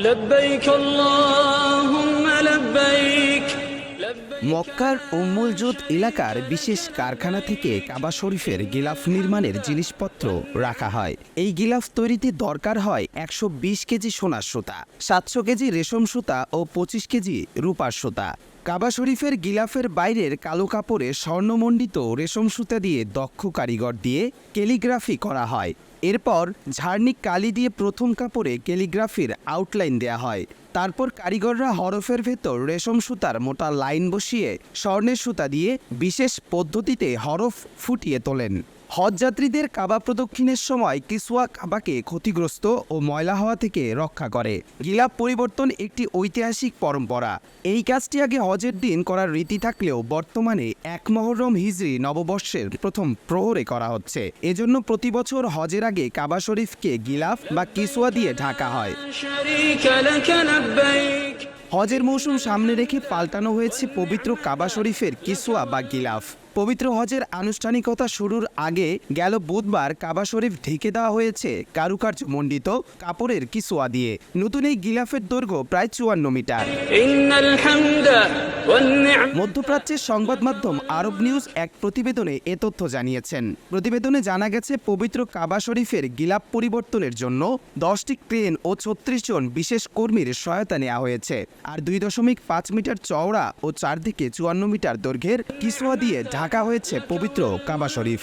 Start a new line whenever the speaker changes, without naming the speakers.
لبيك اللهم لبيك
মক্কার উম্মুল জুদ এলাকার বিশেষ কারখানা থেকে কাবা শরীফের গিলাফ নির্মাণের জিনিসপত্র রাখা হয়। এই গিলাফ তৈরিতে দরকার হয় 120 কেজি সোনার সুতা, 700 কেজি রেশম সুতা ও 25 কেজি রূপার সুতা। কাবা শরীফের গিলাফের বাইরের কালো কাপড়ে স্বর্ণমণ্ডিত রেশম সুতা দিয়ে দক্ষ কারিগর দিয়ে ক্যালিগ্রাফি করা হয়। এরপর ঝার্নিক কালি দিয়ে প্রথম কাপড়ে ক্যালিগ্রাফির আউটলাইন দেয়া হয়। তারপর কারিগররা হরফের ভেতর রেশম সুতার মোটা লাইন বসিয়ে স্বর্ণের সুতা দিয়ে বিশেষ পদ্ধতিতে হরফ ফুটিয়ে তোলেন। হজযাত্রীদের কাবা প্রদক্ষিণের সময় কিসওয়া কাবাকে ক্ষতিগ্রস্ত ও ময়লা হওয়া থেকে রক্ষা করে। গিলাফ পরিবর্তন একটি ঐতিহাসিক পরম্পরা। এই কাজটি আগে হজের দিন করার রীতি থাকলেও বর্তমানে 1 মুহররম হিজরি নববর্ষের প্রথম প্রহরে করা হচ্ছে। এজন্য প্রতি বছর হজের আগে কাবা শরীফকে গিলাফ বা কিসওয়া দিয়ে ঢাকা হয়। হজের মৌসুম সামনে রেখে পাল্টানো হয়েছে পবিত্র কাবা শরীফের কিসওয়া বা গিলাফ। পবিত্র হজের আনুষ্ঠানিকতা শুরুর আগে গেল বুধবার কাবা শরীফ ঢেকে দেওয়া হয়েছে কারুকার্য মণ্ডিত কাপড়ের কিসওয়া দিয়ে। নতুন এই গিলাফের দৈর্ঘ্য প্রায় 54 মিটার। মধ্যপ্রাচ্যের সংবাদ মাধ্যম আরব নিউজ এক প্রতিবেদনে এ তথ্য জানিয়েছেন। প্রতিবেদনে জানা গেছে পবিত্র কাবা শরীফের গিলাফ পরিবর্তনের জন্য 10টি ক্রেন ও 36 জন বিশেষ কর্মীর সহায়তা নেওয়া হয়েছে। আর 2.5 মিটার চওড়া ও চারদিকে 54 মিটার দৈর্ঘ্যের কিসওয়া দিয়ে ঢাকা হয়েছে পবিত্র কাবা শরীফ।